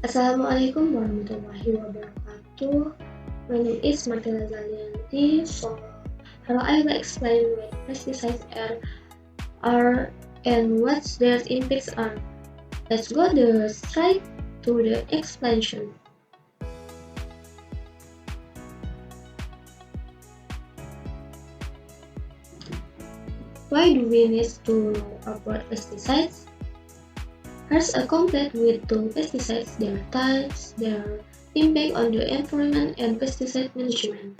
Assalamualaikum warahmatullahi wabarakatuh. My name is Martina Zalianti. How I will explain what pesticides are and what their impacts are. Let's go straight to the explanation. Why do we need to know about pesticides? Here's a complete with two pesticides, their types, their impact on the environment, and pesticide management.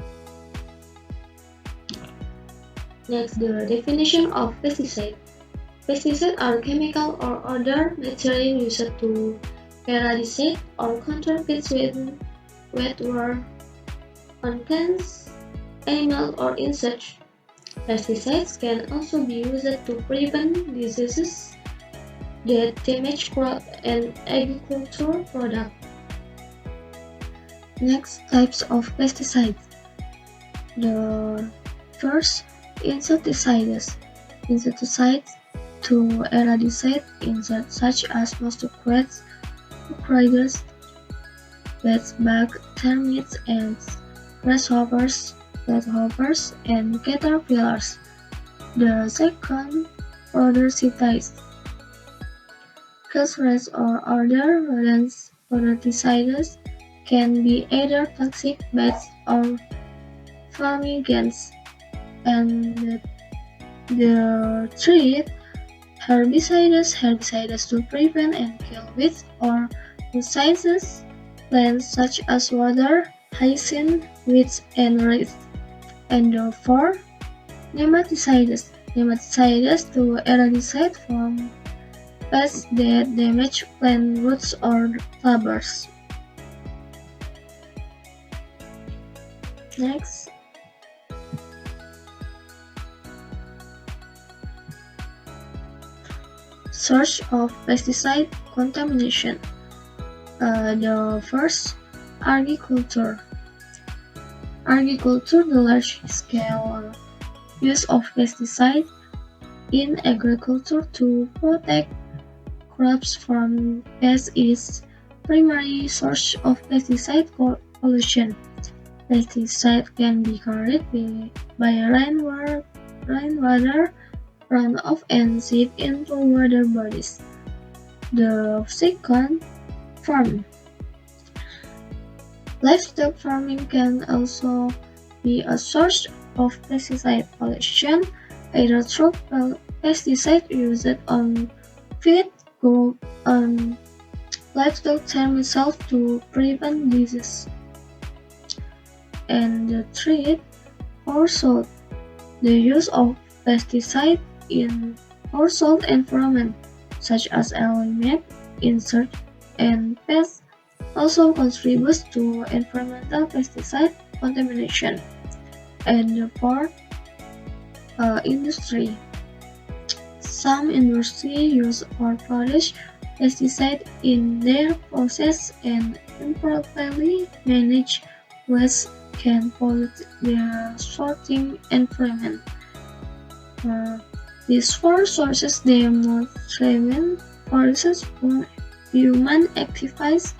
Next, the definition of pesticide. Pesticides are chemical or other material used to eradicate or counter pests with wetware on plants, animals, or insects. Pesticides can also be used to prevent diseases that damage crop and agricultural products. Next, types of pesticides. The first, insecticides. Insecticides to eradicate insects such as mosquitoes, spiders, bedbugs, termites, ants, grasshoppers, and caterpillars. The second, rodenticides. Cutthroats or other rodenticides can be either toxic baits or fumigants, and the third, herbicides to prevent and kill weeds or nuisance plants such as water, hyacinth, weeds, and reeds. And the fourth, nematicides to eradicate from pests that damage plant roots or tubers. Next, source of pesticide contamination. The first, agriculture. The large-scale use of pesticides in agriculture to protect crops from pests is primary source of pesticide pollution. Pesticides can be carried by rainwater, runoff, and seep into water bodies. The second, farm. Livestock farming can also be a source of pesticide pollution, either through pesticides used on feed, growth, and livestock themselves to prevent disease. And the third, household. The use of pesticides in household environment, such as alignment, insects, and pests, also contributes to environmental pesticide contamination. And the fourth, industry. Some industries use or produce pesticides in their process, and improperly managed waste can pollute their sorting environment. These four sources demonstrate forces for human activities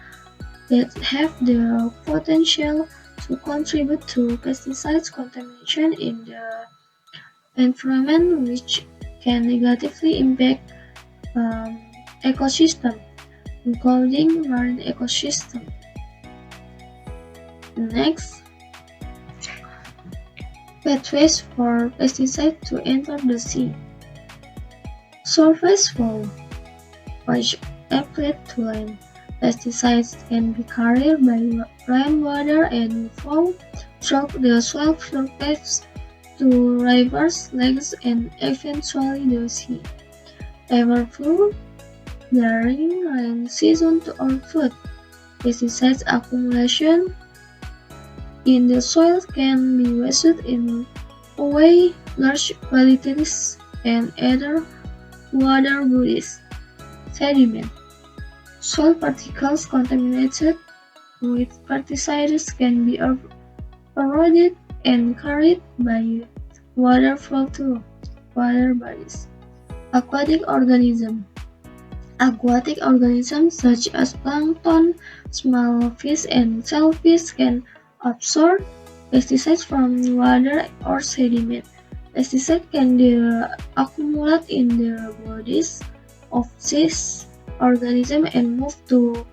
that have the potential to contribute to pesticides contamination in the environment, which can negatively impact ecosystem, including marine ecosystem. Next, pathways for pesticides to enter the sea. Surface flow, which apply to land. Pesticides can be carried by rainwater and flow through the soil surface to rivers, lakes, and eventually the sea. River flow during rain season to our food. Pesticides accumulation in the soil can be wasted in away large quantities and other water bodies. Sediment. Soil particles contaminated with pesticides can be eroded and carried by water flow to water bodies. Aquatic organisms. Aquatic organisms such as plankton, small fish, and shellfish can absorb pesticides from water or sediment. Pesticides can accumulate in the bodies of these organisms and move to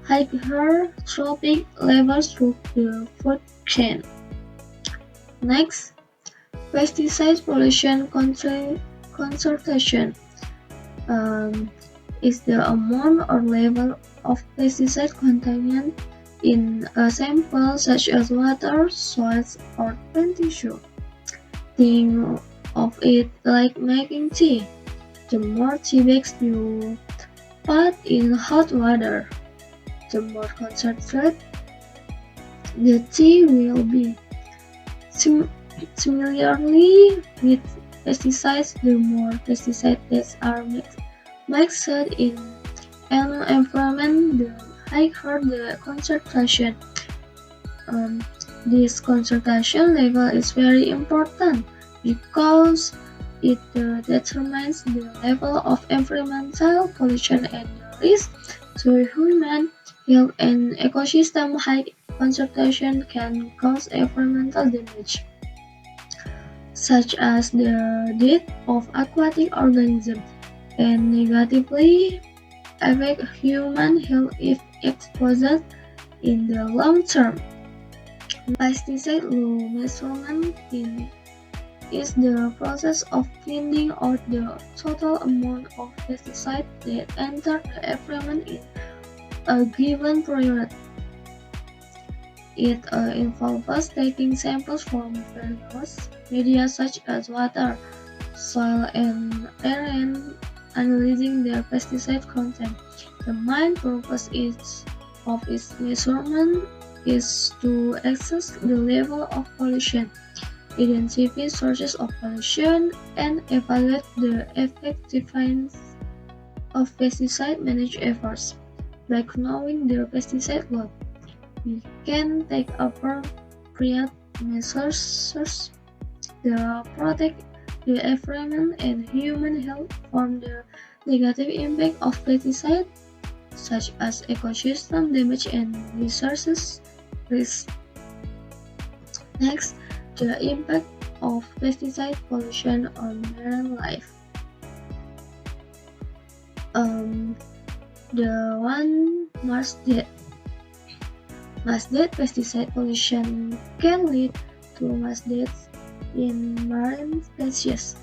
higher trophic levels through the food chain. Next, pesticide pollution concentration is the amount or level of pesticide contaminant in a sample such as water, soils, or plant tissue. Think of it like making tea. The more tea bags you put in hot water, the more concentrated the tea will be. Similarly, with pesticides, the more pesticides that are mixed in an environment, the higher the concentration. This concentration level is very important because it determines the level of environmental pollution and the risk to human health and ecosystem. High concentration can cause environmental damage, such as the death of aquatic organisms, and negatively affect human health if exposed in the long term. Pesticide low measurement is the process of finding out the total amount of pesticide that enter the environment in a given period. It involves taking samples from various media such as water, soil, and air and analyzing their pesticide content. The main purpose of its measurement is to assess the level of pollution, identify sources of pollution, and evaluate the effectiveness of pesticide management efforts. By knowing their pesticide load, we can take appropriate measures to protect the environment and human health from the negative impact of pesticides, such as ecosystem damage and resources risk. Next, the impact of pesticide pollution on marine life. The one mass death. Mass death pesticide pollution can lead to mass deaths in marine species,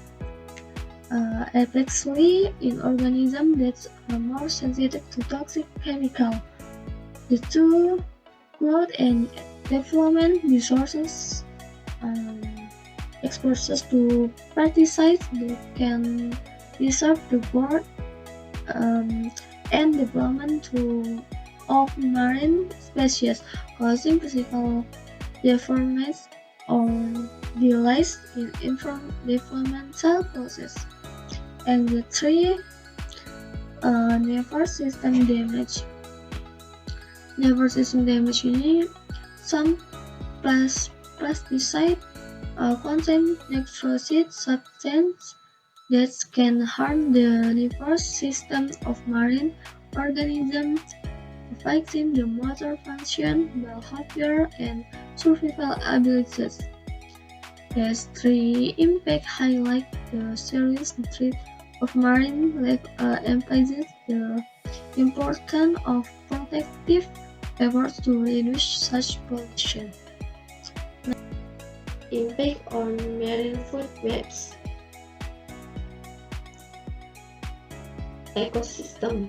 especially in organisms that are more sensitive to toxic chemicals. The two growth and development resources exposures to pesticides that can disrupt the growth and development of marine species, causing physical deformities or delays in developmental process. And the three, nervous system damage. Nervous system damage ini some pesticide contain necrotic substance that can harm the nervous system of marine organisms, affecting the motor function, behavior, and survival abilities. These three impacts highlight the serious threat of marine life, emphasizes the importance of protective efforts to reduce such pollution. Impact on marine food webs. Ecosystem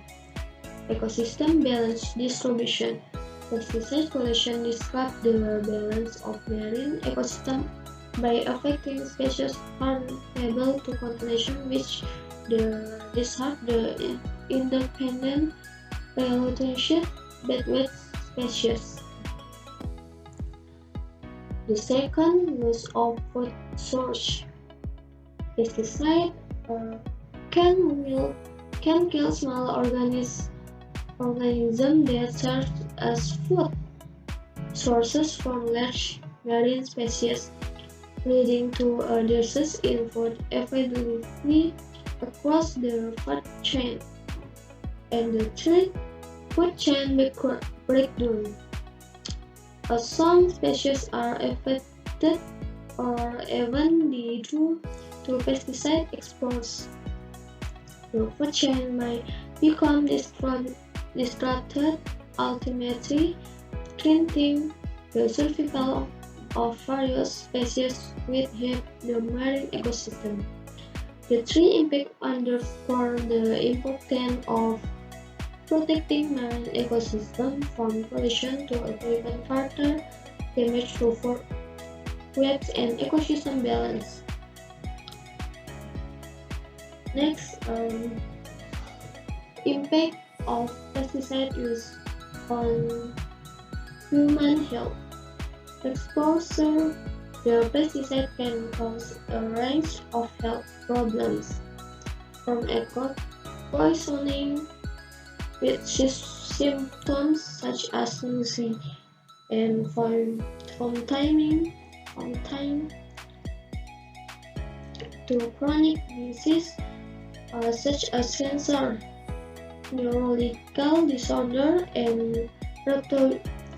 balance distribution. Pesticide pollution disrupts the balance of marine ecosystem by affecting species vulnerable to contamination, which disrupt the independent relationship between species. The second, loss of food source. Pesticide can kill small organisms that serve as food sources for large marine species, leading to a decrease in food availability across the food chain. And the third, food chain breakdown. Some species are affected or even due to pesticide exposure. The food chain might become disrupted, ultimately threatening the survival of various species within the marine ecosystem. The three impacts underscore the importance of protecting marine ecosystem from pollution to prevent further damage to food webs and ecosystem balance. Next, impact of pesticide use on human health. Exposure to pesticide can cause a range of health problems, from acute poisoning with symptoms such as nausea and from time to chronic disease such as cancer, neurological disorder, and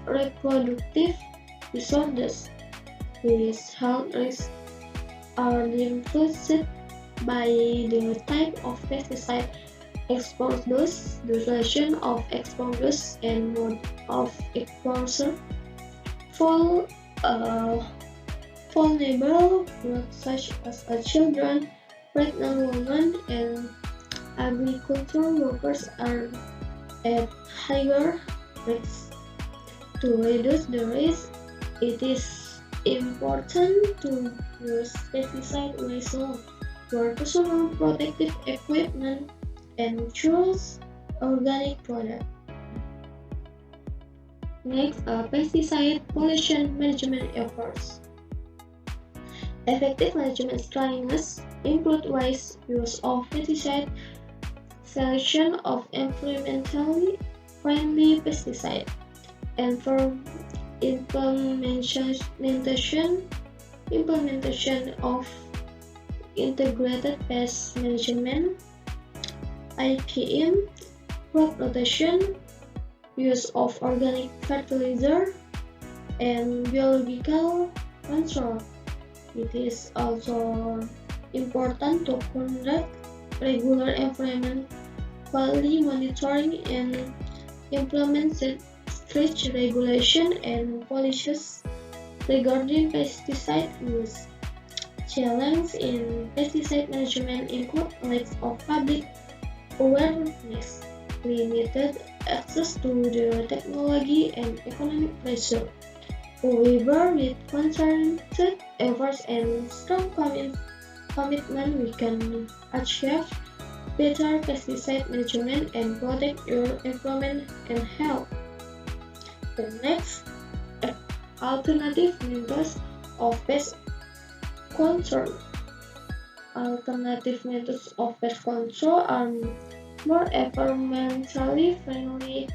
reproductive disorders. These health risks are influenced by the type of pesticide exposed, duration of exposure, and mode of exposure. For vulnerable groups such as children, pregnant women, and agricultural workers are at higher risk. To reduce the risk, it is important to use pesticide wisely, wear personal protective equipment, and choose organic products. Next, pesticide pollution management efforts. Effective management strategies include wise use of pesticide, selection of environmentally friendly pesticide, and for implementation of integrated pest management, IPM, crop rotation, use of organic fertilizer, and biological control. It is also important to conduct regular environment quality monitoring and implement strict regulation and policies regarding pesticide use. Challenges in pesticide management include lack of public awareness, limited access to the technology, and economic pressure. However, with concerted efforts and strong commitment, we can achieve better pesticide management and protect your environment and health. The next, alternative methods of pest control. Alternative methods of pest control are more environmentally friendly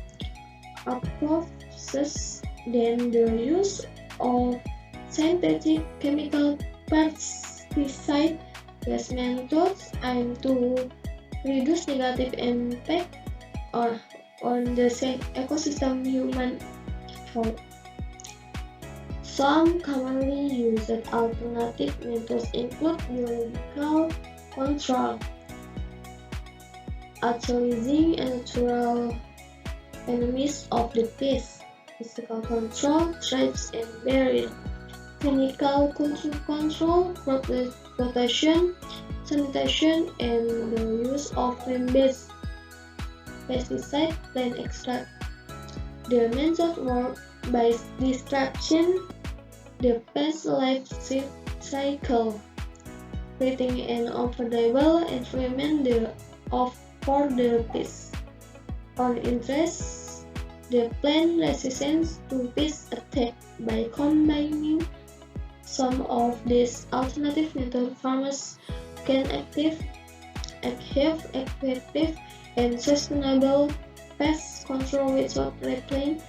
approaches than the use of synthetic chemical pesticide. These methods aim to reduce negative impact on the ecosystem human health. Some commonly used alternative methods include biological control, neutralizing natural enemies of the pest, physical control, traps and barriers, clinical control, protection, sanitation, and the use of plant-based pesticide plant extract. The method work by disrupting the pest life cycle, creating an affordable environment for the pest. On interest, the plant resistance to pest attack. By combining some of these alternative methods, farmers can achieve effective and sustainable pest control without relying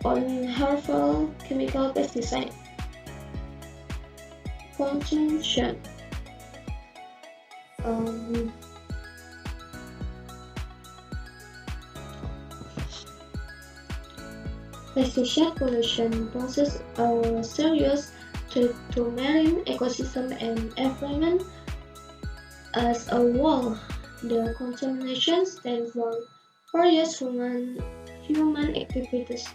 on harmful chemical pesticide consumption. Pesticide pollution poses a serious threat to marine ecosystem and environment as a whole. The contamination stems from various human activities,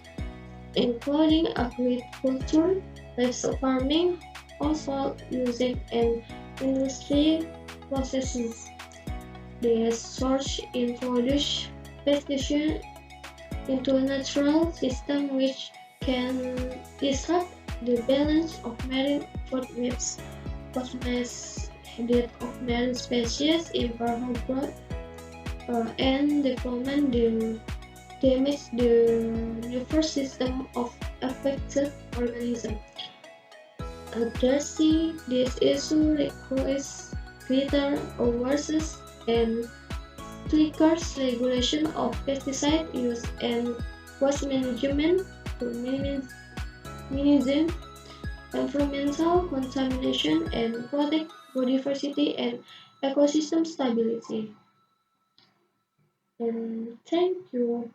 including agriculture, livestock farming, household usage, and industry processes. The source introduce pesticides into a natural system which can disrupt the balance of marine food webs, cause mass death of marine species, improve growth, and development, the damage the nervous system of affected organisms. Addressing this issue requires greater awareness and stricter regulation of pesticide use and waste management to minimize environmental contamination and protect biodiversity and ecosystem stability. And thank you.